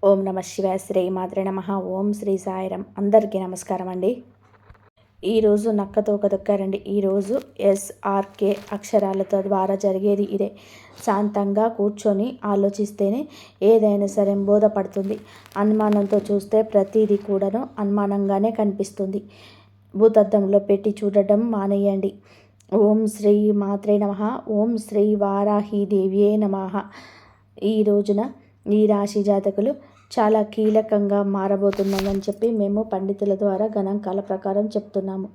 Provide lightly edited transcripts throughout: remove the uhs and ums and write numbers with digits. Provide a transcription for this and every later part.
ఓం నమ శివాయ. శ్రీ మాత్రే నమ. ఓం శ్రీ సాయిరం. అందరికీ నమస్కారం అండి. ఈరోజు నక్కతోక తొక్కారండి. ఈరోజు SRK అక్షరాలతో ద్వారా జరిగేది ఇదే. శాంతంగా కూర్చొని ఆలోచిస్తేనే ఏదైనా సరే బోధపడుతుంది. అనుమానంతో చూస్తే ప్రతిదీ కూడాను అనుమానంగానే కనిపిస్తుంది. భూతద్దంలో పెట్టి చూడడం మానేయండి. ఓం శ్రీ మాత్రే నమ. ఓం శ్రీ వారాహీదేవ్యే నమ. ఈ రోజున ఈ రాశి జాతకులు చాలా కీలకంగా మారబోతున్నామని చెప్పి మేము పండితుల ద్వారా గణాంకాల ప్రకారం చెప్తున్నాము.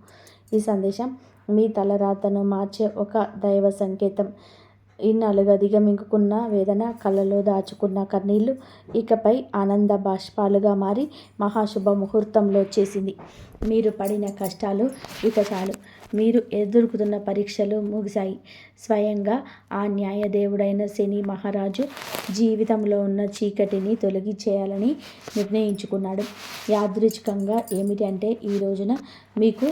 ఈ సందేశం మీ తలరాతను మార్చే ఒక దైవ సంకేతం. ఇన్నాళ్ళుగా దిగమింగుకున్న వేదన, కళ్ళలో దాచుకున్న కన్నీళ్లు ఇకపై ఆనంద బాష్పాలుగా మారి మహాశుభ ముహూర్తంలో వచ్చేసింది. మీరు పడిన కష్టాలు ఇక చాలు. మీరు ఎదుర్కొంటున్న పరీక్షలు ముగిశాయి. స్వయంగా ఆ న్యాయదేవుడైన శని మహారాజు జీవితంలో ఉన్న చీకటిని తొలగించేయాలని నిర్ణయించుకున్నాడు. యాదృచ్ఛికంగా ఏమిటి అంటే ఈ రోజున మీకు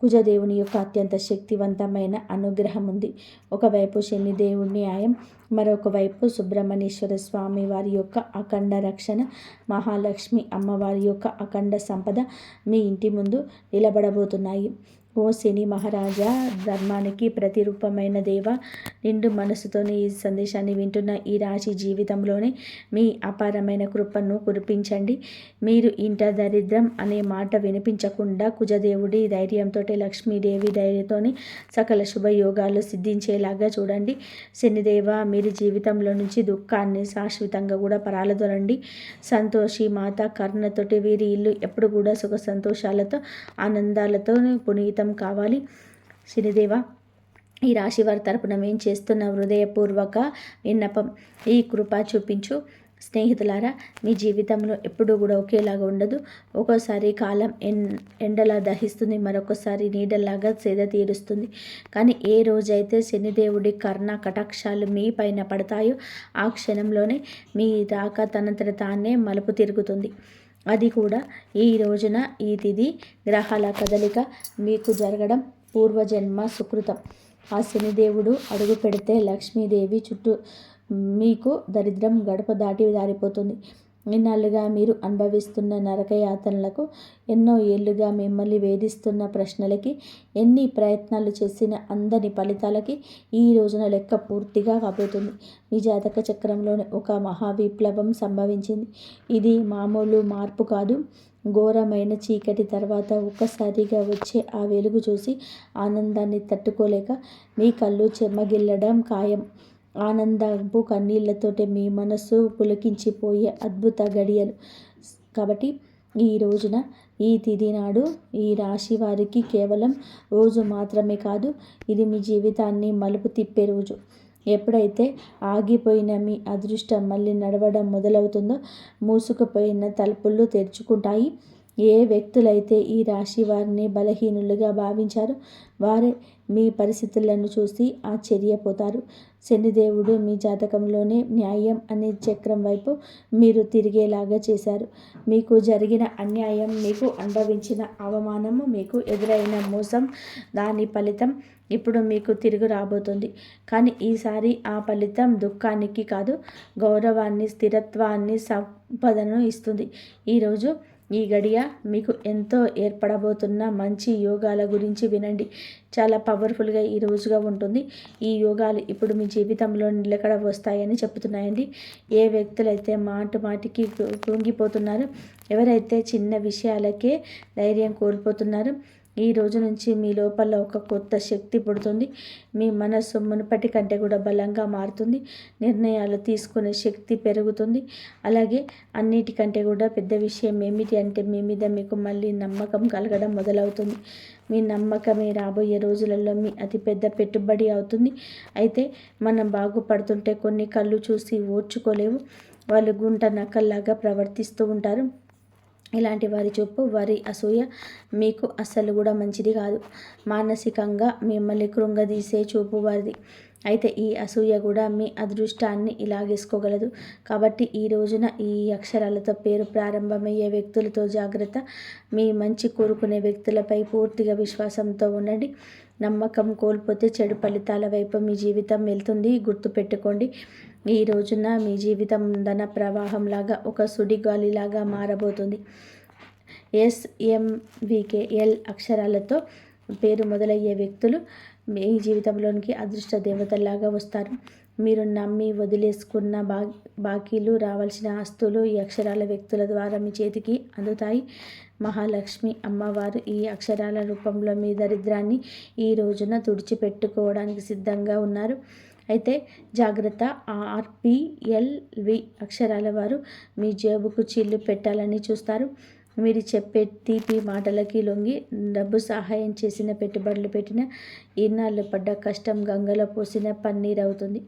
కుజదేవుని యొక్క అత్యంత శక్తివంతమైన అనుగ్రహం ఉంది. ఒకవైపు శనిదేవుని న్యాయం, మరొక వైపు సుబ్రహ్మణ్యేశ్వర స్వామి వారి యొక్క అఖండ రక్షణ, మహాలక్ష్మి అమ్మవారి యొక్క అఖండ సంపద మీ ఇంటి ముందు నిలబడబోతున్నాయి. ఓ శని మహారాజా, ధర్మానికి ప్రతిరూపమైన దేవ, నిండు మనసుతోని ఈ సందేశాన్ని వింటున్న ఈ రాశి జీవితంలోనే మీ అపారమైన కృపను కురిపించండి. మీరు ఇంట దరిద్రం అనే మాట వినిపించకుండా కుజదేవుడి ధైర్యంతో, లక్ష్మీదేవి ధైర్యంతోని సకల శుభయోగాలు సిద్ధించేలాగా చూడండి. శనిదేవ, మీరు జీవితంలో నుంచి దుఃఖాన్ని శాశ్వతంగా కూడా పరాలదొరండి. సంతోషి మాత కరుణతోటి వీరి ఇల్లు ఎప్పుడు కూడా సుఖ సంతోషాలతో ఆనందాలతో పునీతం కావాలి. శనిదేవ, ఈ రాశి వారి తరపున మేము చేస్తున్న హృదయపూర్వక విన్నపం, ఈ కృప చూపించు. స్నేహితులారా, మీ జీవితంలో ఎప్పుడూ కూడా ఒకేలాగా ఉండదు. ఒక్కోసారి కాలం ఎండలా దహిస్తుంది, మరొకసారి నీడలాగా సేద తీరుస్తుంది. కానీ ఏ రోజైతే శనిదేవుడి కర్ణ కటాక్షాలు మీ పైన పడతాయో ఆ క్షణంలోనే మీ రాక తనంతట తానే మలుపు తిరుగుతుంది. అది కూడా ఈ రోజున ఈ తిథి గ్రహాల కదలిక మీకు జరగడం పూర్వజన్మ సుకృతం. ఆ శనిదేవుడు అడుగు పెడితే లక్ష్మీదేవి చుట్టూ మీకు దరిద్రం గడప దాటి దారిపోతుంది. ఇన్నాళ్ళుగా మీరు అనుభవిస్తున్న నరకయాతనలకు, ఎన్నో ఏళ్ళుగా మిమ్మల్ని వేధిస్తున్న ప్రశ్నలకి, ఎన్ని ప్రయత్నాలు చేసిన అందని ఫలితాలకి ఈ రోజున లెక్క పూర్తిగా కాబోతుంది. మీ జాతక చక్రంలోనే ఒక మహావిప్లవం సంభవించింది. ఇది మామూలు మార్పు కాదు. ఘోరమైన చీకటి తర్వాత ఒక్కసారిగా వచ్చే ఆ వెలుగు చూసి ఆనందాన్ని తట్టుకోలేక మీ కళ్ళు చెమ్మగిల్లడం ఖాయం. ఆనందపు కన్నీళ్లతోటే మీ మనస్సు పులకించిపోయే అద్భుత గడియలు. కాబట్టి ఈ రోజున ఈ తిథి నాడు ఈ రాశి వారికి కేవలం రోజు మాత్రమే కాదు, ఇది మీ జీవితాన్ని మలుపు తిప్పే రోజు. ఎప్పుడైతే ఆగిపోయిన మీ అదృష్టం మళ్ళీ నడవడం మొదలవుతుందో మూసుకుపోయిన తలుపులు తెరుచుకుంటాయి. ఏ వ్యక్తులైతే ఈ రాశి వారిని బలహీనులుగా భావించారో వారే మీ పరిస్థితులను చూసి ఆశ్చర్యపోతారు. శనిదేవుడు మీ జాతకంలోనే న్యాయం అనే చక్రం వైపు మీరు తిరిగేలాగా చేశారు. మీకు జరిగిన అన్యాయం, మీకు అనుభవించిన అవమానము, మీకు ఎదురైన మోసం, దాని ఫలితం ఇప్పుడు మీకు తిరిగి రాబోతుంది. కానీ ఈసారి ఆ ఫలితం దుఃఖానికి కాదు, గౌరవాన్ని, స్థిరత్వాన్ని, సంపదను ఇస్తుంది. ఈరోజు ఈ గడియ మీకు ఎంతో ఏర్పడబోతున్న మంచి యోగాల గురించి వినండి. చాలా పవర్ఫుల్గా ఈ రోజుగా ఉంటుంది. ఈ యోగాలు ఇప్పుడు మీ జీవితంలో నిలకడ వస్తాయని చెప్తున్నాయండి. ఏ వ్యక్తులైతే మాటికి కృంగిపోతున్నారో, ఎవరైతే చిన్న విషయాలకే ధైర్యం కోల్పోతున్నారో, ఈ రోజు నుంచి మీ లోపల ఒక కొత్త శక్తి పుడుతుంది. మీ మనస్సు మునుపటి కంటే కూడా బలంగా మారుతుంది. నిర్ణయాలు తీసుకునే శక్తి పెరుగుతుంది. అలాగే అన్నిటికంటే కూడా పెద్ద విషయం ఏమిటి అంటే మీ మీద మీకు మళ్ళీ నమ్మకం కలగడం మొదలవుతుంది. మీ నమ్మకమే రాబోయే రోజులలో మీ అతిపెద్ద పెట్టుబడి అవుతుంది. అయితే మనం బాగుపడుతుంటే కొన్ని కళ్ళు చూసి ఓర్చుకోలేవు. వాళ్ళు గుంట నక్కల్లాగా ప్రవర్తిస్తూ ఉంటారు. ఇలాంటి వారి చూపు, వారి అసూయ మీకు అస్సలు కూడా మంచిది కాదు. మానసికంగా మిమ్మల్ని కృంగదీసే చూపు వారిది. అయితే ఈ అసూయ కూడా మీ అదృష్టాన్ని ఇలాగేసుకోగలదు. కాబట్టి ఈ రోజున ఈ అక్షరాలతో పేరు ప్రారంభమయ్యే వ్యక్తులతో జాగ్రత్త. మీ మంచి కోరుకునే వ్యక్తులపై పూర్తిగా విశ్వాసంతో ఉండండి. నమ్మకం కోల్పోతే చెడు ఫలితాల వైపు మీ జీవితం వెళ్తుంది. గుర్తుపెట్టుకోండి. ఈ రోజున మీ జీవితం ధన ప్రవాహంలాగా ఒక సుడిగాలిలాగా మారబోతుంది. SMVKL అక్షరాలతో పేరు మొదలయ్యే వ్యక్తులు మీ జీవితంలోనికి అదృష్ట దేవతల్లాగా వస్తారు. మీరు నమ్మి వదిలేసుకున్న బాకీలు, రావాల్సిన ఆస్తులు ఈ అక్షరాల వ్యక్తుల ద్వారా మీ చేతికి అందుతాయి. మహాలక్ష్మి అమ్మవారు ఈ అక్షరాల రూపంలో మీ దరిద్రాన్ని ఈ రోజున తుడిచిపెట్టుకోవడానికి సిద్ధంగా ఉన్నారు. అయితే జాగ్రత్త, RPLV అక్షరాల వారు మీ జేబుకు చిల్లు పెట్టాలని చూస్తారు. మీరు చెప్పే తీపి మాటలకి లొంగి డబ్బు సహాయం చేసిన, పెట్టుబడులు పెట్టిన, ఇన్నాళ్ళు పడ్డ కష్టం గంగలో పోసిన పన్నీర్ అవుతుంది.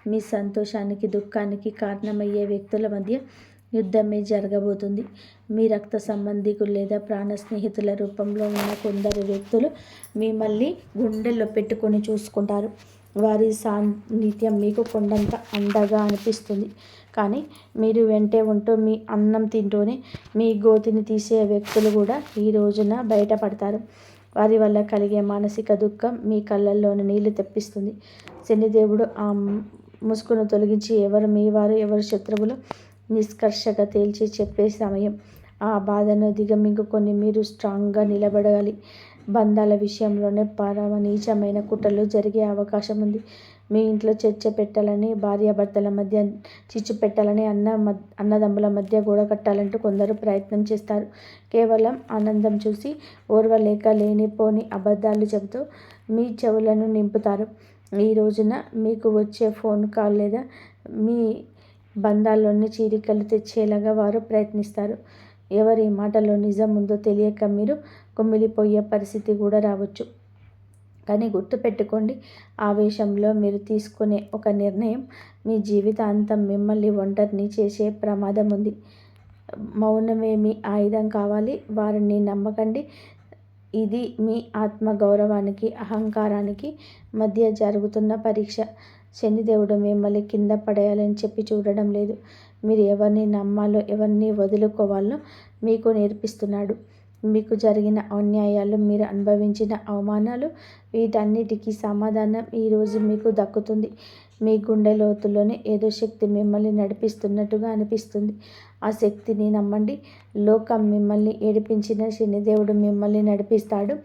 మీ సంతోషానికి దుఃఖానికి కారణమయ్యే వ్యక్తుల మధ్య యుద్ధమే జరగబోతుంది. మీ రక్త సంబంధికులు లేదా ప్రాణ స్నేహితుల రూపంలో ఉన్న కొందరు వ్యక్తులు మిమ్మల్ని గుండెల్లో పెట్టుకొని చూసుకుంటారు. వారి సాన్నిధ్యం మీకు కొండంత అండగా అనిపిస్తుంది. కానీ మీరు వెంటే ఉంటూ మీ అన్నం తింటూనే మీ గోతిని తీసే వ్యక్తులు కూడా ఈ రోజున బయటపడతారు. వారి వల్ల కలిగే మానసిక దుఃఖం మీ కళ్ళల్లోని నీళ్లు తెప్పిస్తుంది. శనిదేవుడు ఆ ముసుగును తొలగించి ఎవరు మీ వారు, ఎవరు శత్రువులు నిష్కర్షగా తేల్చి చెప్పే సమయం. ఆ బాధను దిగమింగుకొని మీరు స్ట్రాంగ్గా నిలబడాలి. బంధాల విషయంలోనే పరమ నీచమైన కుట్రలు జరిగే అవకాశం ఉంది. మీ ఇంట్లో చర్చ పెట్టాలని, భార్యాభర్తల మధ్య చిచ్చు పెట్టాలని, అన్నదమ్ముల మధ్య గోడ కట్టాలంటూ కొందరు ప్రయత్నం చేస్తారు. కేవలం ఆనందం చూసి ఓర్వలేక లేనిపోని అబద్ధాలు చెబుతూ మీ చెవులను నింపుతారు. ఈ రోజున మీకు వచ్చే ఫోన్ కాల్ లేదా మీ బంధాల్లోని చీలికలు తెచ్చేలాగా వారు ప్రయత్నిస్తారు. ఎవరి మాటలో నిజం ఉందో తెలియక మీరు కుమిలిపోయే పరిస్థితి కూడా రావచ్చు. కానీ గుర్తుపెట్టుకోండి, ఆవేశంలో మీరు తీసుకునే ఒక నిర్ణయం మీ జీవితాంతం మిమ్మల్ని ఒంటరిని చేసే ప్రమాదం ఉంది. మౌనమే మీ ఆయుధం కావాలి. వారిని నమ్మకండి. ఇది మీ ఆత్మగౌరవానికి, అహంకారానికి మధ్య జరుగుతున్న పరీక్ష. శనిదేవుడు మిమ్మల్ని కింద పడేయాలని చెప్పి చూడడం లేదు. మీరు ఎవరిని నమ్మాలో, ఎవరిని వదులుకోవాలో మీకు నేర్పిస్తున్నాడు. మీకు జరిగిన అన్యాయాలు, మీరు అనుభవించిన అవమానాలు, వీటన్నిటికీ సమాధానం ఈరోజు మీకు దక్కుతుంది. మీ గుండె లోతుల్లోనే ఏదో శక్తి మిమ్మల్ని నడిపిస్తున్నట్టుగా అనిపిస్తుంది. ఆ శక్తిని నమ్మండి. లోకం మిమ్మల్ని ఏడిపించిన శనిదేవుడు మిమ్మల్ని నడిపిస్తాడు.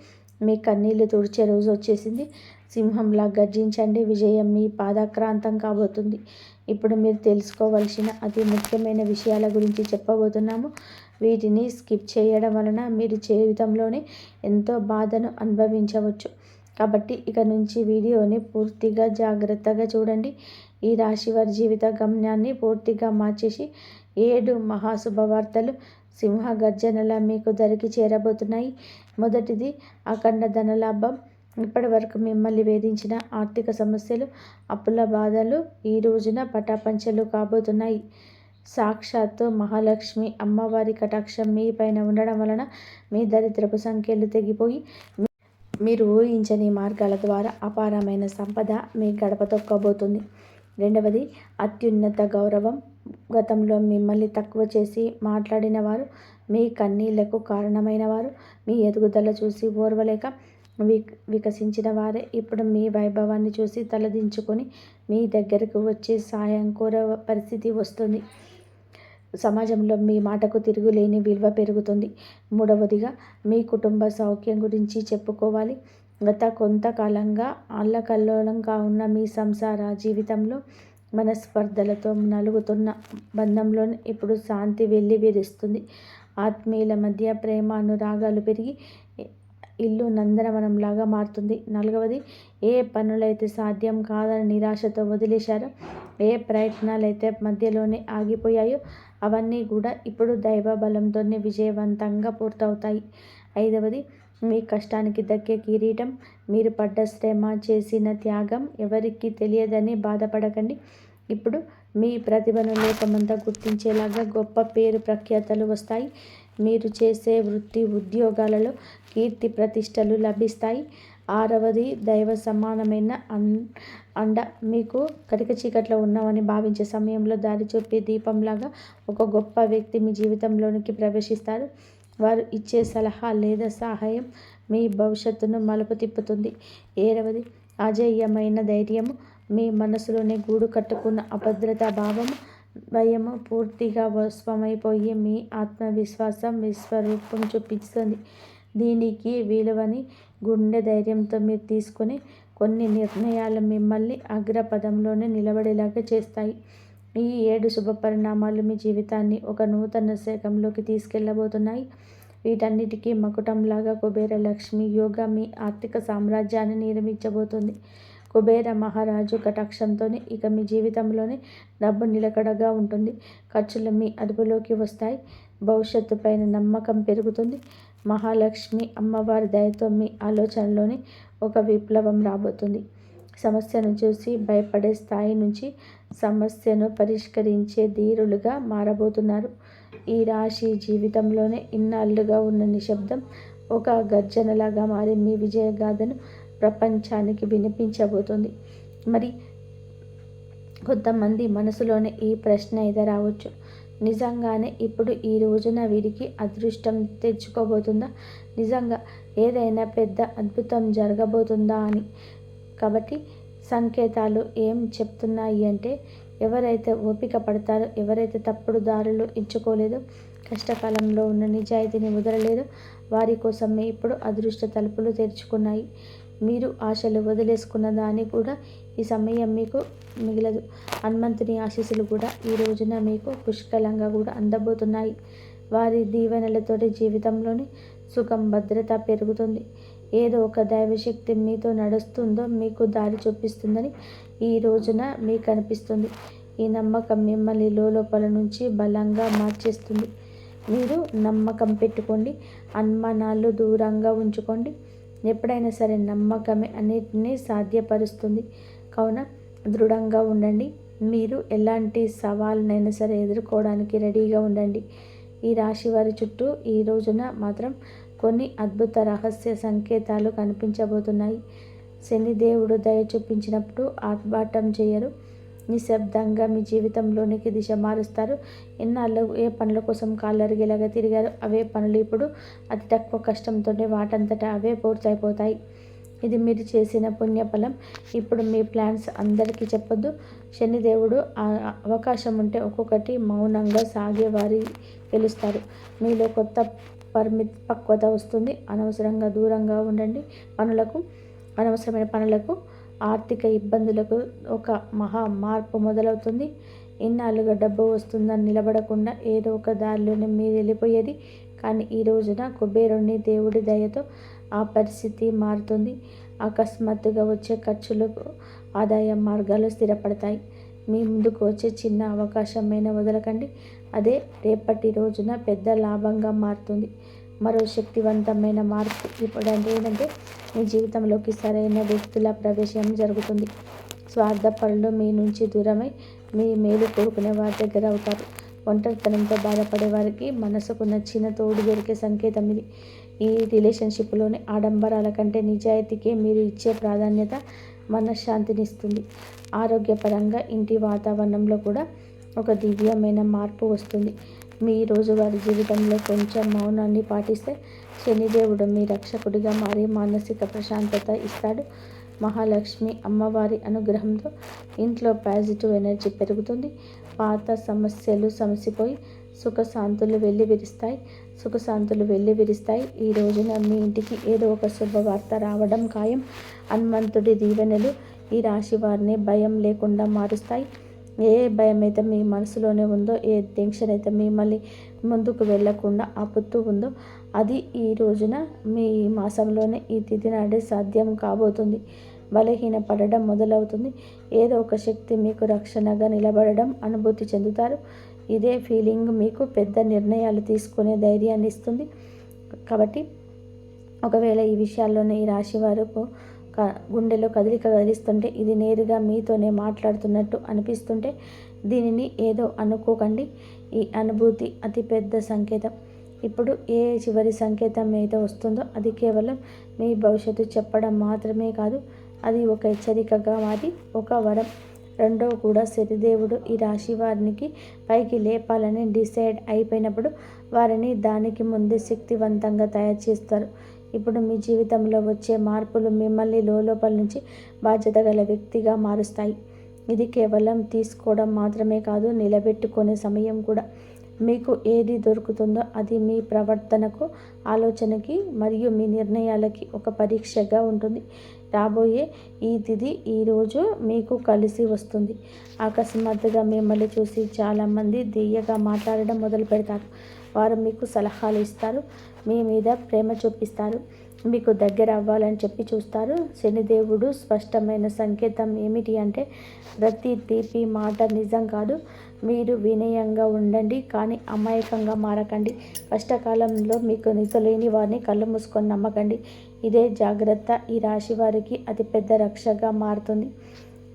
మీ కన్నీళ్లు తుడిచే రోజు వచ్చేసింది. సింహంలా గర్జించండి. విజయం మీ పాదాక్రాంతం కాబోతుంది. ఇప్పుడు మీరు తెలుసుకోవలసిన అతి ముఖ్యమైన విషయాల గురించి చెప్పబోతున్నాము. వీటిని స్కిప్ చేయడం వలన మీరు జీవితంలోనే ఎంతో బాధను అనుభవించవచ్చు. కాబట్టి ఇక నుంచి వీడియోని పూర్తిగా జాగ్రత్తగా చూడండి. ఈ రాశి వారి జీవిత గమ్యాన్ని పూర్తిగా మార్చేసి 7 మహాశుభవార్తలు సింహ గర్జనలా మీకు దరికి చేరబోతున్నాయి. మొదటిది అఖండ ధనలాభం. ఇప్పటి వరకు మిమ్మల్ని వేధించిన ఆర్థిక సమస్యలు, అప్పుల బాధలు ఈ రోజున పటాపంచలు కాబోతున్నాయి. సాక్షాత్తు మహాలక్ష్మి అమ్మవారి కటాక్షం మీ పైన ఉండడం వలన మీ దరిద్రపు సంఖ్యలు తెగిపోయి మీరు ఊహించని మార్గాల ద్వారా అపారమైన సంపద మీ గడప తొక్కబోతుంది. రెండవది అత్యున్నత గౌరవం. గతంలో మిమ్మల్ని తక్కువ చేసి మాట్లాడిన వారు, మీ కన్నీళ్లకు కారణమైన వారు, మీ ఎదుగుదల చూసి ఓర్వలేక వికసించిన వారే ఇప్పుడు మీ వైభవాన్ని చూసి తలదించుకొని మీ దగ్గరకు వచ్చి సాయం కోరే పరిస్థితి వస్తుంది. సమాజంలో మీ మాటకు తిరుగులేని విలువ పెరుగుతుంది. మూడవదిగా మీ కుటుంబ సౌఖ్యం గురించి చెప్పుకోవాలి. గత కొంతకాలంగా అల్లకల్లోలంగా ఉన్న మీ సంసార జీవితంలో మనస్పర్ధలతో నలుగుతున్న బంధంలో ఇప్పుడు శాంతి వెల్లివిరుస్తుంది. ఆత్మీయుల మధ్య ప్రేమ అనురాగాలు పెరిగి ఇల్లు నందనవనంలాగా మారుతుంది. నాలుగవది, ఏ పనులైతే సాధ్యం కాదని నిరాశతో వదిలేశారో, ఏ ప్రయత్నాలైతే మధ్యలోనే ఆగిపోయాయో అవన్నీ కూడా ఇప్పుడు దైవ బలంతోనే విజయవంతంగా పూర్తవుతాయి. ఐదవది, మీ కష్టానికి దక్కే కిరీటం. మీరు పడ్డ శ్రమ, చేసిన త్యాగం ఎవరికీ తెలియదని బాధపడకండి. ఇప్పుడు మీ ప్రతిభను లోకమంతా గుర్తించేలాగా గొప్ప పేరు ప్రఖ్యాతలు వస్తాయి. మీరు చేసే వృత్తి ఉద్యోగాలలో కీర్తి ప్రతిష్టలు లభిస్తాయి. ఆరవది, దైవ సమానమైన అండ. మీకు కటిక చీకట్లో ఉన్నామని భావించే సమయంలో దారి చూపే దీపంలాగా ఒక గొప్ప వ్యక్తి మీ జీవితంలోనికి ప్రవేశిస్తారు. వారు ఇచ్చే సలహా లేదా సహాయం మీ భవిష్యత్తును మలుపు తిప్పుతుంది. ఏడవది, అజేయమైన ధైర్యము. మీ మనసులోనే గూడు కట్టుకున్న అభద్రతా భావము, భయము పూర్తిగా భస్మమైపోయి మీ ఆత్మవిశ్వాసం విశ్వరూపం చూపిస్తుంది. దీనికి విలువని గుండె ధైర్యంతో మీరు తీసుకుని కొన్ని నిర్ణయాలు మిమ్మల్ని అగ్రపదంలోనే నిలబడేలాగా చేస్తాయి. ఈ 7 శుభ పరిణామాలు మీ జీవితాన్ని ఒక నూతన శకంలోకి తీసుకెళ్లబోతున్నాయి. వీటన్నిటికీ మకుటంలాగా కుబేర లక్ష్మి యోగా మీ ఆర్థిక సామ్రాజ్యాన్ని నిర్మించబోతుంది. కుబేర మహారాజు కటాక్షంతోనే ఇక మీ జీవితంలోనే డబ్బు నిలకడగా ఉంటుంది. ఖర్చులు మీ అదుపులోకి వస్తాయి. భవిష్యత్తు పైన నమ్మకం పెరుగుతుంది. మహాలక్ష్మి అమ్మవారి దయతో మీ ఆలోచనలోని ఒక విప్లవం రాబోతుంది. సమస్యను చూసి భయపడే స్థాయి నుంచి సమస్యను పరిష్కరించే ధీరులుగా మారబోతున్నారు. ఈ రాశి జీవితంలోనే ఇన్నాళ్లుగా ఉన్న నిశ్శబ్దం ఒక గర్జనలాగా మారి మీ విజయగాథను ప్రపంచానికి వినిపించబోతుంది. మరి కొంతమంది మనసులోనే ఈ ప్రశ్న ఎదురవచ్చు, నిజంగానే ఇప్పుడు ఈ రోజున వీరికి అదృష్టం తెచ్చుకోబోతుందా? నిజంగా ఏదైనా పెద్ద అద్భుతం జరగబోతుందా అని. కాబట్టి సంకేతాలు ఏం చెప్తున్నాయి అంటే, ఎవరైతే ఓపిక పడతారో, ఎవరైతే తప్పుడు దారులు ఎంచుకోలేదో, కష్టకాలంలో ఉన్న నిజాయితీని వదలలేదో వారి కోసమే ఇప్పుడు అదృష్ట తలుపులు తెరుచుకున్నాయి. మీరు ఆశలు వదిలేసుకున్న దాన్ని కూడా ఈ సమయం మీకు మిగలదు. హనుమంతుని ఆశీస్సులు కూడా ఈ రోజున మీకు పుష్కలంగా కూడా అందబోతున్నాయి. వారి దీవెనలతోటి జీవితంలోని సుఖం భద్రత పెరుగుతుంది. ఏదో ఒక దైవశక్తి మీతో నడుస్తుందో మీకు దారి చూపిస్తుందని ఈ రోజున మీకు అనిపిస్తుంది. ఈ నమ్మకం మిమ్మల్ని లోపల నుంచి బలంగా మార్చేస్తుంది. మీరు నమ్మకం పెట్టుకోండి, అనుమానాలు దూరంగా ఉంచుకోండి. ఎప్పుడైనా సరే నమ్మకమే అన్నిటినీ సాధ్యపరుస్తుంది. కావున దృఢంగా ఉండండి. మీరు ఎలాంటి సవాళ్ళనైనా సరే ఎదుర్కోవడానికి రెడీగా ఉండండి. ఈ రాశి వారి చుట్టూ ఈ రోజున మాత్రం కొన్ని అద్భుత రహస్య సంకేతాలు కనిపించబోతున్నాయి. శనిదేవుడు దయ చూపించినప్పుడు ఆర్భాటం చేయరు. నిశ్శబ్దంగా మీ జీవితంలోనికి దిశ మారుస్తారు. ఎన్నాళ్ళు ఏ పనుల కోసం కాళ్ళరిగేలాగా తిరిగారు, అవే పనులు ఇప్పుడు అతి తక్కువ కష్టంతోనే వాటంతటా అవే పూర్తయిపోతాయి. ఇది మీరు చేసిన పుణ్యఫలం. ఇప్పుడు మీ ప్లాన్స్ అందరికీ చెప్పొద్దు. శనిదేవుడు అవకాశం ఉంటే ఒక్కొక్కటి మౌనంగా సాగేవారి గెలుస్తారు. మీలో కొత్త పక్వత వస్తుంది. అనవసరంగా దూరంగా ఉండండి. అనవసరమైన పనులకు, ఆర్థిక ఇబ్బందులకు ఒక మహా మార్పు మొదలవుతుంది. ఇన్నాళ్ళుగా డబ్బు వస్తుందని నిలబడకుండా ఏదో ఒక దారిలోనే మీరు వెళ్ళిపోయేది. కానీ ఈ రోజున కుబేరుని దేవుడి దయతో ఆ పరిస్థితి మారుతుంది. అకస్మాత్తుగా వచ్చే ఖర్చులకు ఆదాయ మార్గాలు స్థిరపడతాయి. మీ ముందుకు వచ్చే చిన్న అవకాశమైనా వదలకండి. అదే రేపటి రోజున పెద్ద లాభంగా మారుతుంది. మరో శక్తివంతమైన మార్పు ఇప్పుడు ఏంటంటే మీ జీవితంలోకి సరైన వ్యక్తుల ప్రవేశం జరుగుతుంది. స్వార్థపరులు మీ నుంచి దూరమై మీ మేలు కోరుకునే వారి దగ్గర అవుతారు. ఒంటరితనంతో బాధపడే వారికి మనసుకు నచ్చిన తోడు దొరికే సంకేతం ఇది. ఈ రిలేషన్షిప్లోని ఆడంబరాల కంటే నిజాయితీకే మీరు ఇచ్చే ప్రాధాన్యత మనశ్శాంతినిస్తుంది. ఆరోగ్యపరంగా ఇంటి వాతావరణంలో కూడా ఒక దివ్యమైన మార్పు వస్తుంది. మీ రోజువారీ జీవితంలో కొంచెం మౌనాన్ని పాటిస్తే శనిదేవుడు మీ రక్షకుడిగా మారి మానసిక ప్రశాంతత ఇస్తాడు. మహాలక్ష్మి అమ్మవారి అనుగ్రహంతో ఇంట్లో పాజిటివ్ ఎనర్జీ పెరుగుతుంది. పాత సమస్యలు సమసిపోయి సుఖశాంతులు వెల్లివిరుస్తాయి. ఈ రోజున మీ ఇంటికి ఏదో ఒక శుభవార్త రావడం ఖాయం. హనుమంతుడి దీవెనలు ఈ రాశి వారిని భయం లేకుండా మారుస్తాయి. ఏ భయం అయితే మీ మనసులోనే ఉందో, ఏ టెన్షన్ అయితే మిమ్మల్ని ముందుకు వెళ్లకుండా ఆపుతూ ఉందో అది ఈ రోజున మీ మాసంలోనే ఈ తిథి నాడే సాధ్యం కాబోతుంది. బలహీన పడడం మొదలవుతుంది. ఏదో ఒక శక్తి మీకు రక్షణగా నిలబడడం అనుభూతి చెందుతారు. ఇదే ఫీలింగ్ మీకు పెద్ద నిర్ణయాలు తీసుకునే ధైర్యాన్ని ఇస్తుంది. కాబట్టి ఒకవేళ ఈ విషయాల్లోనే ఈ రాశి వారికి గుండెలో కదలిక కదిలిస్తుంటే, ఇది నేరుగా మీతోనే మాట్లాడుతున్నట్టు అనిపిస్తుంటే దీనిని ఏదో అనుకోకండి. ఈ అనుభూతి అతి పెద్ద సంకేతం. ఇప్పుడు ఏ చివరి సంకేతం ఏదో వస్తుందో అది కేవలం మీ భవిష్యత్తు చెప్పడం మాత్రమే కాదు, అది ఒక హెచ్చరికగా మారి ఒక వరం. రెండో కూడా శనిదేవుడు ఈ రాశి వారికి పైకి లేపాలని డిసైడ్ అయిపోయినప్పుడు వారిని దానికి ముందే శక్తివంతంగా తయారు చేస్తారు. ఇప్పుడు మీ జీవితంలో వచ్చే మార్పులు మిమ్మల్ని లోపల నుంచి బాధ్యత గల వ్యక్తిగా మారుస్తాయి. ఇది కేవలం తీసుకోవడం మాత్రమే కాదు, నిలబెట్టుకునే సమయం కూడా. మీకు ఏది దొరుకుతుందో అది మీ ప్రవర్తనకు, ఆలోచనకి మరియు మీ నిర్ణయాలకి ఒక పరీక్షగా ఉంటుంది. రాబోయే ఈ తిథి ఈరోజు మీకు కలిసి వస్తుంది. అకస్మాత్తుగా మిమ్మల్ని చూసి చాలామంది దియ్యగా మాట్లాడడం మొదలు పెడతారు. వారు మీకు సలహాలు ఇస్తారు, మీ మీద ప్రేమ చూపిస్తారు, మీకు దగ్గర అవ్వాలని చెప్పి చూస్తారు. శనిదేవుడు స్పష్టమైన సంకేతం ఏమిటి అంటే, ప్రతి తీపి మాట నిజం కాదు. మీరు వినయంగా ఉండండి, కానీ అమాయకంగా మారకండి. కష్టకాలంలో మీకు నిజలేని వారిని కళ్ళు మూసుకొని నమ్మకండి. ఇదే జాగ్రత్త ఈ రాశి వారికి అతిపెద్ద రక్షగా మారుతుంది.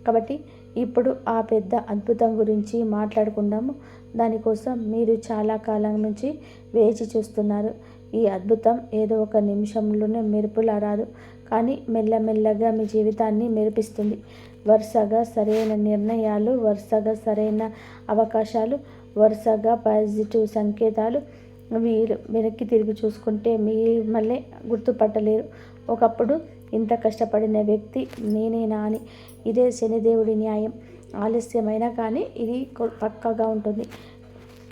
కాబట్టి ఇప్పుడు ఆ పెద్ద అద్భుతం గురించి మాట్లాడుకుందాము. దానికోసం మీరు చాలా కాలం నుంచి వేచి చూస్తున్నారు. ఈ అద్భుతం ఏదో ఒక నిమిషంలోనే మెరుపులా రాదు, కానీ మెల్లమెల్లగా మీ జీవితాన్ని మెరిపిస్తుంది. వరుసగా సరైన నిర్ణయాలు, వరుసగా సరైన అవకాశాలు, వరుసగా పాజిటివ్ సంకేతాలు. వీరు వెనక్కి తిరిగి చూసుకుంటే మిమ్మల్ని గుర్తుపట్టలేరు. ఒకప్పుడు ఇంత కష్టపడిన వ్యక్తి నేనేనా అని. ఇదే శనిదేవుడి న్యాయం. ఆలస్యమైనా కానీ ఇది పక్కాగా ఉంటుంది.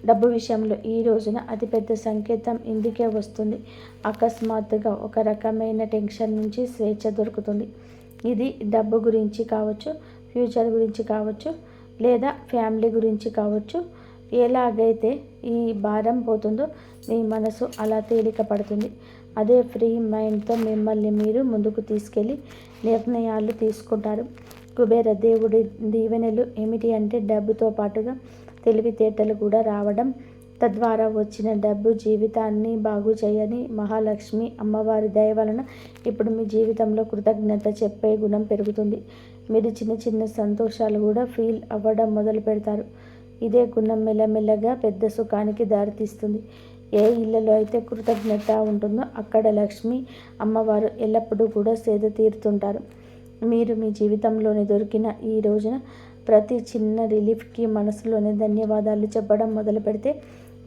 డబ్బు విషయంలో ఈ రోజున అతిపెద్ద సంకేతం ఇందుకే వస్తుంది. అకస్మాత్తుగా ఒక రకమైన టెన్షన్ నుంచి స్వేచ్ఛ దొరుకుతుంది. ఇది డబ్బు గురించి కావచ్చు, ఫ్యూచర్ గురించి కావచ్చు, లేదా ఫ్యామిలీ గురించి కావచ్చు. ఎలాగైతే ఈ భారం పోతుందో మీ మనసు అలా తేలిక పడుతుంది. అదే ఫ్రీ మైండ్తో మిమ్మల్ని మీరు ముందుకు తీసుకెళ్ళి నిర్ణయాలు తీసుకుంటారు. కుబేర దేవుడి దీవెనలు ఏమిటి అంటే, డబ్బుతో పాటుగా తెలివితేటలు కూడా రావడం. తద్వారా వచ్చిన డబ్బు జీవితాన్ని బాగు చేయని మహాలక్ష్మి అమ్మవారి దయ వలన ఇప్పుడు మీ జీవితంలో కృతజ్ఞత చెప్పే గుణం పెరుగుతుంది. మీరు చిన్న చిన్న సంతోషాలు కూడా ఫీల్ అవ్వడం మొదలు పెడతారు. ఇదే గుణం మెల్లమెల్లగా పెద్ద సుఖానికి దారితీస్తుంది. ఏ ఇళ్లలో అయితే కృతజ్ఞత ఉంటుందో అక్కడ లక్ష్మి అమ్మవారు ఎల్లప్పుడూ కూడా సేద తీరుతుంటారు. మీరు మీ జీవితంలోనే దొరికిన ఈ రోజున ప్రతి చిన్న రిలీఫ్కి మనసులోనే ధన్యవాదాలు చెప్పడం మొదలు పెడితే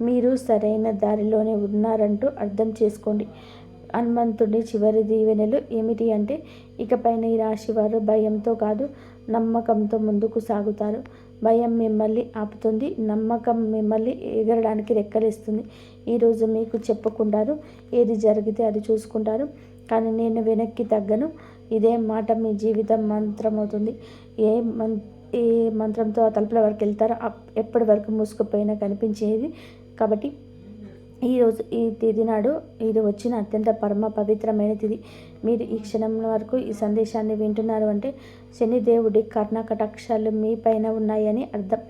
మీరు సరైన దారిలోనే ఉన్నారంటూ అర్థం చేసుకోండి. హనుమంతుడి చివరి దీవెనలు ఏమిటి అంటే, ఇకపైన ఈ రాశి వారు భయంతో కాదు, నమ్మకంతో ముందుకు సాగుతారు. భయం మిమ్మల్ని ఆపుతుంది, నమ్మకం మిమ్మల్ని ఎగరడానికి రెక్కలేస్తుంది. ఈరోజు మీకు చెప్పుకుంటారు, ఏది జరిగితే అది చూసుకుంటారు, కానీ నేను వెనక్కి తగ్గను. ఇదే మాట మీ జీవితం మంత్రం అవుతుంది. ఏ మంత్రంతో ఆ తలుపుల వరకు వెళ్తారో ఎప్పటి వరకు మూసుకుపోయినా కనిపించేది. కాబట్టి ఈరోజు ఈ తిథి నాడు ఇది వచ్చిన అత్యంత పరమ పవిత్రమైన తిథి. మీరు ఈ క్షణం వరకు ఈ సందేశాన్ని వింటున్నారు అంటే శనిదేవుడి కర్ణకటాక్షాలు మీ పైన ఉన్నాయని అర్థం.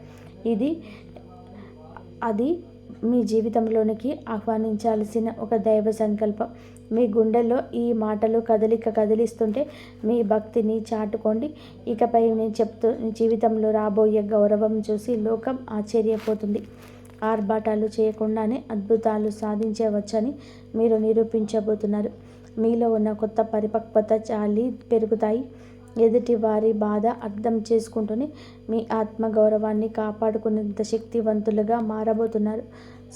అది మీ జీవితంలోనికి ఆహ్వానించాల్సిన ఒక దైవ సంకల్పం. మీ గుండెల్లో ఈ మాటలు కదిలిస్తుంటే మీ భక్తిని చాటుకోండి. ఇకపై నేను జీవితంలో రాబోయే గౌరవం చూసి లోకం ఆశ్చర్యపోతుంది. ఆర్భాటాలు చేయకుండానే అద్భుతాలు సాధించవచ్చని మీరు నిరూపించబోతున్నారు. మీలో ఉన్న కొత్త పరిపక్వత చాలి పెరుగుతాయి. ఎదుటి వారి బాధ అర్థం చేసుకుంటూనే మీ ఆత్మగౌరవాన్ని కాపాడుకునేంత శక్తివంతులుగా మారబోతున్నారు.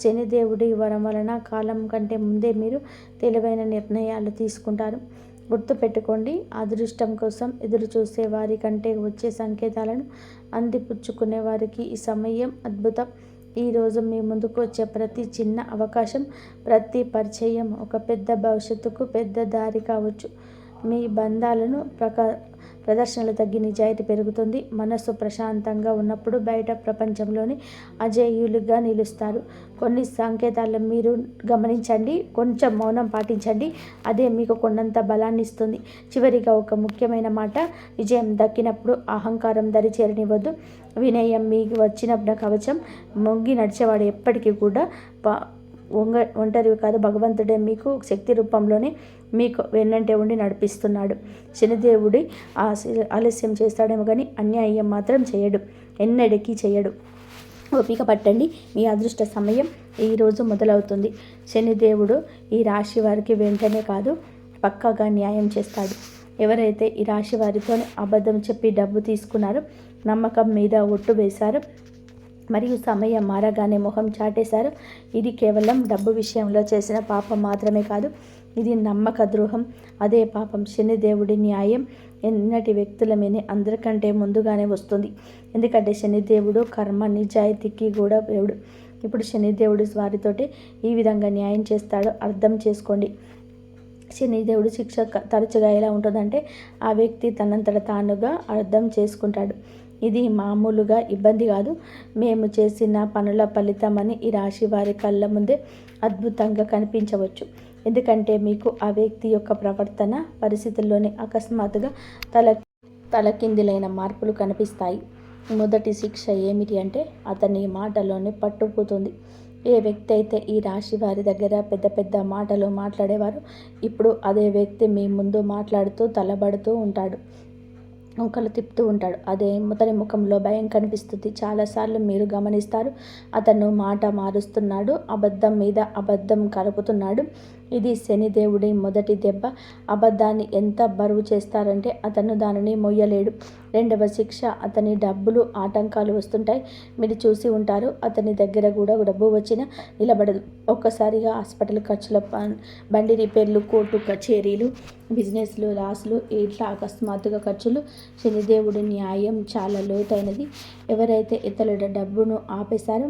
శనిదేవుడి వరం వలన కాలం కంటే ముందే మీరు తెలివైన నిర్ణయాలు తీసుకుంటారు. గుర్తుపెట్టుకోండి, అదృష్టం కోసం ఎదురు చూసే వారి కంటే వచ్చే సంకేతాలను అందిపుచ్చుకునే వారికి ఈ సమయం అద్భుతం. ఈరోజు మీ ముందుకు వచ్చే ప్రతి చిన్న అవకాశం, ప్రతి పరిచయం ఒక పెద్ద భవిష్యత్తుకు పెద్ద దారి కావచ్చు. మీ బంధాలను ప్రదర్శనలు తగ్గి నిజాయితీ పెరుగుతుంది. మనస్సు ప్రశాంతంగా ఉన్నప్పుడు బయట ప్రపంచంలోని అజేయులుగా నిలుస్తారు. కొన్ని సంకేతాలను మీరు గమనించండి, కొంచెం మౌనం పాటించండి. అదే మీకు కొండంత బలాన్ని ఇస్తుంది. చివరిగా ఒక ముఖ్యమైన మాట, విజయం దక్కినప్పుడు అహంకారం దరి చేరనివ్వద్దు. వినయం మీకు వచ్చిన కవచం. మొంగి నడిచేవాడు ఎప్పటికీ కూడా ఒంటరివి కాదు. భగవంతుడే మీకు శక్తి రూపంలోనే మీకు వెన్నంటే ఉండి నడిపిస్తున్నాడు. శనిదేవుడి ఆలస్యం చేస్తాడేమో కానీ అన్యాయం మాత్రం చేయడు, ఎన్నటికీ చేయడు. ఓపిక పట్టండి, మీ అదృష్ట సమయం ఈరోజు మొదలవుతుంది. శనిదేవుడు ఈ రాశి వారికి వెంటనే కాదు, పక్కాగా న్యాయం చేస్తాడు. ఎవరైతే ఈ రాశి వారితో అబద్ధం చెప్పి డబ్బు తీసుకున్నారో, నమ్మకం మీద ఒట్టు వేశారో, మరియు సమయం మారగానే మొహం చాటేశారు. ఇది కేవలం డబ్బు విషయంలో చేసిన పాపం మాత్రమే కాదు, ఇది నమ్మక ద్రోహం. అదే పాపం శనిదేవుడి న్యాయం ఎన్నటి వ్యక్తుల మీద అందరికంటే ముందుగానే వస్తుంది. ఎందుకంటే శనిదేవుడు కర్మ నిజాయితీకి కూడా దేవుడు. ఇప్పుడు శనిదేవుడు వారితోటి ఈ విధంగా న్యాయం చేస్తాడో అర్థం చేసుకోండి. శనిదేవుడు శిక్ష తరచుగా ఎలా ఉంటుందంటే ఆ వ్యక్తి తనంతట తానుగా అర్థం చేసుకుంటాడు. ఇది మామూలుగా ఇబ్బంది కాదు, మేము చేసిన పనుల ఫలితమని ఈ రాశి వారి కళ్ళ ముందే అద్భుతంగా కనిపించవచ్చు. ఎందుకంటే మీకు ఆ వ్యక్తి యొక్క ప్రవర్తన పరిస్థితుల్లోనే అకస్మాత్తుగా తలకిందులైన మార్పులు కనిపిస్తాయి. మొదటి శిక్ష ఏమిటి అంటే అతని మాటలోనే పట్టుకుపోతుంది. ఏ వ్యక్తి అయితే ఈ రాశి వారి దగ్గర పెద్ద పెద్ద మాటలు మాట్లాడేవారు, ఇప్పుడు అదే వ్యక్తి మీ ముందు మాట్లాడుతూ తలబడుతూ ఉంటాడు, ముఖలు తిప్పుతూ ఉంటాడు. అతని ముఖంలో భయం కనిపిస్తుంది. చాలాసార్లు మీరు గమనిస్తారు, అతను మాట మారుస్తున్నాడు, అబద్ధం మీద అబద్ధం కలుపుతున్నాడు. ఇది శనిదేవుడి మొదటి దెబ్బ. అబద్ధాన్ని ఎంత బరువు చేస్తారంటే అతను దానిని మొయ్యలేడు. రెండవ శిక్ష, అతని డబ్బులు ఆటంకాలు వస్తుంటాయి. మీరు చూసి ఉంటారు, అతని దగ్గర కూడా డబ్బు వచ్చినా నిలబడదు. ఒక్కసారిగా హాస్పిటల్ ఖర్చుల, బండి రిపేర్లు, కోర్టు కచేరీలు, బిజినెస్లు లాస్లు, ఇట్లా అకస్మాత్తుగా ఖర్చులు. శనిదేవుడి న్యాయం చాలా లోతైనది. ఎవరైతే ఇతరుల డబ్బును ఆపేశారో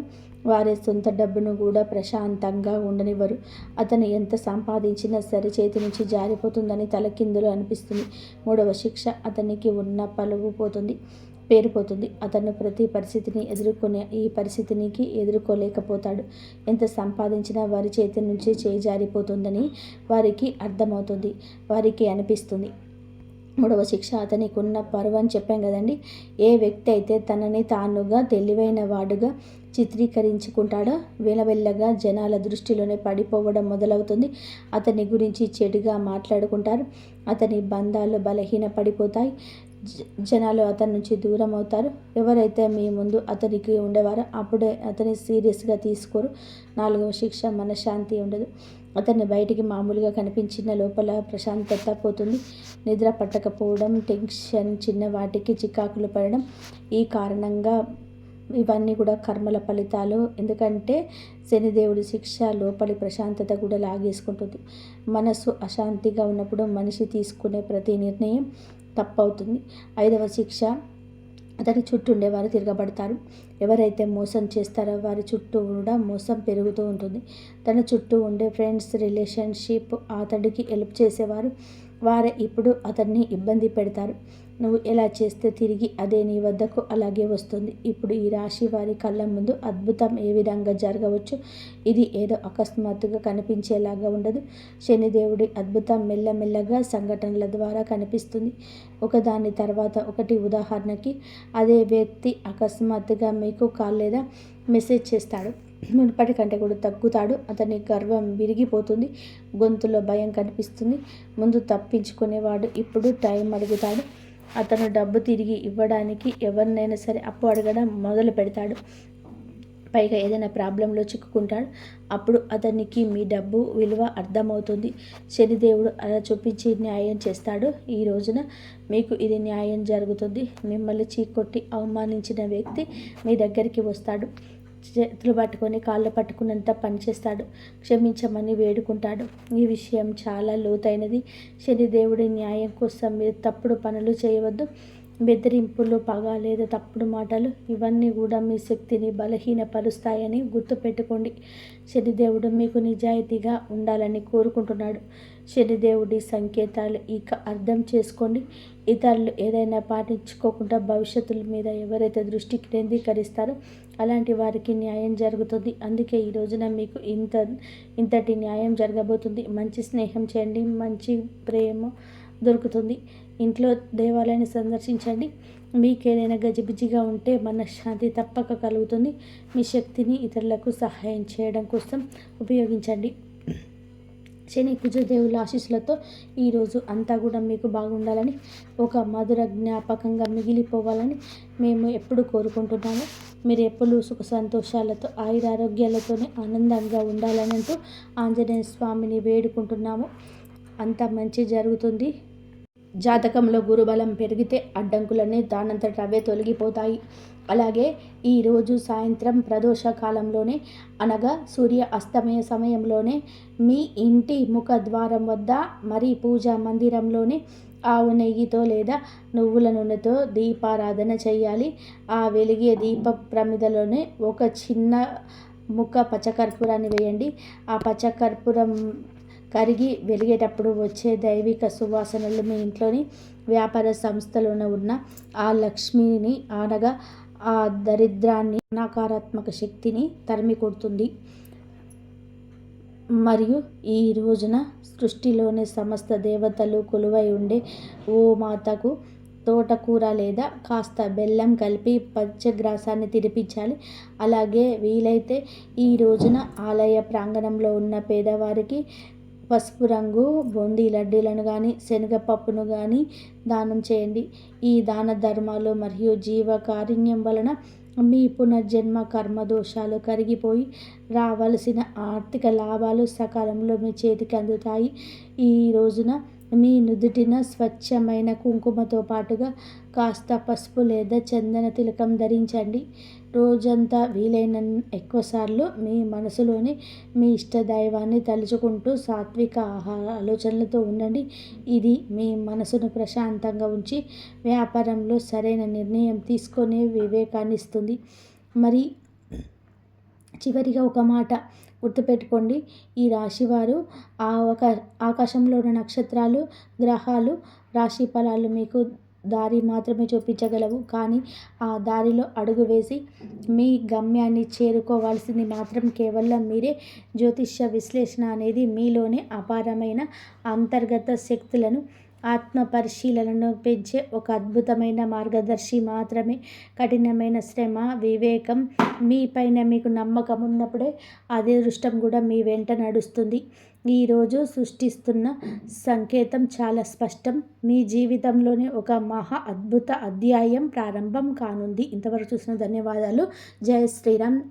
వారి సొంత డబ్బును కూడా ప్రశాంతంగా ఉండనివ్వరు. అతను ఎంత సంపాదించినా సరే చేతి నుంచి జారిపోతుందని తలకిందులు అనిపిస్తుంది. మూడవ శిక్ష, అతనికి ఉన్న పలువు పోతుంది, పేరుపోతుంది. అతను ప్రతి పరిస్థితిని ఈ పరిస్థితికి ఎదుర్కోలేకపోతాడు. ఎంత సంపాదించినా వారి చేతి నుంచి చేయి జారిపోతుందని వారికి అర్థమవుతుంది, వారికి అనిపిస్తుంది. మూడవ శిక్ష, అతనికి ఉన్న పరువు అని చెప్పాం కదండి. ఏ వ్యక్తి అయితే తనని తానుగా తెలివైన వాడుగా చిత్రీకరించుకుంటాడో వెళ్ళవెళ్ళగా జనాల దృష్టిలోనే పడిపోవడం మొదలవుతుంది. అతని గురించి చెడుగా మాట్లాడుకుంటారు. అతని బంధాలు బలహీన పడిపోతాయి. జనాలు అతని నుంచి దూరం అవుతారు. ఎవరైతే మీ ముందు అతనికి ఉండేవారో అప్పుడే అతని సీరియస్గా తీసుకోరు. నాలుగవ శిక్ష, మనశ్శాంతి ఉండదు. అతన్ని బయటికి మామూలుగా కనిపించిన లోపల ప్రశాంతత పోతుంది. నిద్ర పట్టకపోవడం, టెన్షన్, చిన్న వాటికి చికాకులు పడడం. ఈ కారణంగా ఇవన్నీ కూడా కర్మల ఫలితాలు. ఎందుకంటే శనిదేవుడి శిక్ష లోపలి ప్రశాంతత కూడా లాగేసుకుంటుంది. మనసు అశాంతిగా ఉన్నప్పుడు మనిషి తీసుకునే ప్రతి నిర్ణయం తప్పవుతుంది. ఐదవ శిక్ష, అతని చుట్టూ ఉండేవారు తిరగబడతారు. ఎవరైతే మోసం చేస్తారో వారి చుట్టూ కూడా మోసం పెరుగుతూ ఉంటుంది. తన చుట్టూ ఉండే ఫ్రెండ్స్, రిలేషన్షిప్, అతడికి హెల్ప్ చేసేవారు వారే ఇప్పుడు అతన్ని ఇబ్బంది పెడతారు. నువ్వు ఎలా చేస్తే తిరిగి అదే నీ వద్దకు అలాగే వస్తుంది. ఇప్పుడు ఈ రాశి వారి కళ్ళ ముందు అద్భుతం ఏ విధంగా జరగవచ్చు. ఇది ఏదో అకస్మాత్తుగా కనిపించేలాగా ఉండదు. శనిదేవుడి అద్భుతం మెల్లమెల్లగా సంఘటనల ద్వారా కనిపిస్తుంది, ఒకదాని తర్వాత ఒకటి. ఉదాహరణకి, అదే వ్యక్తి అకస్మాత్తుగా మీకు కాల్ లేదా మెసేజ్ చేస్తాడు. మునుపటి కంటే కూడా తగ్గుతాడు. అతని గర్వం విరిగిపోతుంది. గొంతులో భయం కనిపిస్తుంది. ముందు తప్పించుకునేవాడు ఇప్పుడు టైం అడుగుతాడు. అతను డబ్బు తిరిగి ఇవ్వడానికి ఎవరినైనా సరే అప్పు అడగడం మొదలు పెడతాడు. పైగా ఏదైనా ప్రాబ్లంలో చిక్కుకుంటాడు. అప్పుడు అతనికి మీ డబ్బు విలువ అర్థమవుతుంది. శనిదేవుడు అలా చూపించి న్యాయం చేస్తాడు. ఈ రోజున మీకు ఇది న్యాయం జరుగుతుంది. మిమ్మల్ని చీకొట్టి అవమానించిన వ్యక్తి మీ దగ్గరికి వస్తాడు. చేతులు పట్టుకొని కాళ్ళు పట్టుకున్నంత పనిచేస్తాడు. క్షమించమని వేడుకుంటాడు. ఈ విషయం చాలా లోతైనది. శనిదేవుడి న్యాయం కోసం మీరు తప్పుడు పనులు చేయవద్దు. బెదిరింపులు, పగ లేదా తప్పుడు మాటలు ఇవన్నీ కూడా మీ శక్తిని బలహీనపరుస్తాయని గుర్తుపెట్టుకోండి. శనిదేవుడు మీకు నిజాయితీగా ఉండాలని కోరుకుంటున్నాడు. శనిదేవుడి సంకేతాలు ఇక అర్థం చేసుకోండి. ఇతరులు ఏదైనా పాటించుకోకుండా భవిష్యత్తుల మీద ఎవరైతే దృష్టి కేంద్రీకరిస్తారో అలాంటి వారికి న్యాయం జరుగుతుంది. అందుకే ఈ రోజున మీకు ఇంతటి న్యాయం జరగబోతుంది. మంచి స్నేహం చేయండి, మంచి ప్రేమ దొరుకుతుంది. ఇంట్లో దేవాలయాన్ని సందర్శించండి. మీకు ఏదైనా గజిబిజిగా ఉంటే మనశ్శాంతి తప్పక కలుగుతుంది. మీ శక్తిని ఇతరులకు సహాయం చేయడం కోసం ఉపయోగించండి. శని కుజదేవుల ఆశీస్సులతో ఈరోజు అంతా కూడా మీకు బాగుండాలని, ఒక మధుర జ్ఞాపకంగా మిగిలిపోవాలని మేము ఎప్పుడు కోరుకుంటున్నాము. మీరు ఎప్పుడు సుఖ సంతోషాలతో ఆయురారోగ్యాలతోనే ఆనందంగా ఉండాలని అంటూ ఆంజనేయ స్వామిని వేడుకుంటున్నాము. అంతా మంచి జరుగుతుంది. జాతకంలో గురుబలం పెరిగితే అడ్డంకులన్నీ దానంతట అవే తొలగిపోతాయి. అలాగే ఈరోజు సాయంత్రం ప్రదోష కాలంలోనే అనగా సూర్య అస్తమయ సమయంలోనే మీ ఇంటి ముఖద్వారం వద్ద మరి పూజా మందిరంలోనే ఆవు నెయ్యితో లేదా నువ్వుల నూనెతో దీపారాధన చేయాలి. ఆ వెలిగే దీప ప్రమిదలోనే ఒక చిన్న ముక్క పచ్చకర్పూరాన్ని వేయండి. ఆ పచ్చకర్పూరం కరిగి వెలిగేటప్పుడు వచ్చే దైవిక సువాసనలు మీ ఇంట్లోని వ్యాపార సంస్థలోనే ఉన్న ఆ లక్ష్మిని అనగా ఆ దరిద్రాన్ని నకారాత్మక శక్తిని తరిమి కొడుతుంది. మరియు ఈ రోజున సృష్టిలోని సమస్త దేవతలు కొలువై ఉండే ఓ మాతకు తోటకూర లేదా కాస్త బెల్లం కలిపి పచ్చగ్రాసాన్ని తినిపించాలి. అలాగే వీలైతే ఈ రోజున ఆలయ ప్రాంగణంలో ఉన్న పేదవారికి పసుపు రంగు బూందీ లడ్డూలను కానీ శనగపప్పును కానీ దానం చేయండి. ఈ దాన ధర్మాలు మరియు జీవకారుణ్యం వలన మీ పునర్జన్మ కర్మదోషాలు కరిగిపోయి రావలసిన ఆర్థిక లాభాలు సకాలంలో మీ చేతికి అందుతాయి. ఈ రోజున మీ నుదుటిన స్వచ్ఛమైన కుంకుమతో పాటుగా కాస్త పసుపు లేదా చందన తిలకం ధరించండి. రోజంతా వీలైన ఎక్కువసార్లు మీ మనసులోని మీ ఇష్టదైవాన్ని తలుచుకుంటూ సాత్విక ఆహార ఆలోచనలతో ఉండండి. ఇది మీ మనసును ప్రశాంతంగా ఉంచి వ్యాపారంలో సరైన నిర్ణయం తీసుకునే వివేకాన్ని ఇస్తుంది. మరి చివరిగా ఒక మాట గుర్తుపెట్టుకోండి. ఈ రాశివారు ఆకాశంలో ఉన్న నక్షత్రాలు, గ్రహాలు, రాశి ఫలాలు మీకు దారి మాత్రమే చూపించగలవు. కానీ ఆ దారిలో అడుగు వేసి మీ గమ్యాన్ని చేరుకోవాల్సింది మాత్రం కేవలం మీరే. జ్యోతిష్య విశ్లేషణ అనేది మీలోనే అపారమైన అంతర్గత శక్తులను, ఆత్మ పరిశీలనను పెంచే ఒక అద్భుతమైన మార్గదర్శి మాత్రమే. కఠినమైన శ్రమ, వివేకం, మీపైన మీకు నమ్మకం ఉన్నప్పుడే అదృష్టం కూడా మీ వెంట నడుస్తుంది. ఈరోజు సృష్టిస్తున్న సంకేతం చాలా స్పష్టం. మీ జీవితంలోనే ఒక మహా అద్భుత అధ్యాయం ప్రారంభం కానుంది. ఇంతవరకు చూసిన ధన్యవాదాలు. జై శ్రీరామ్.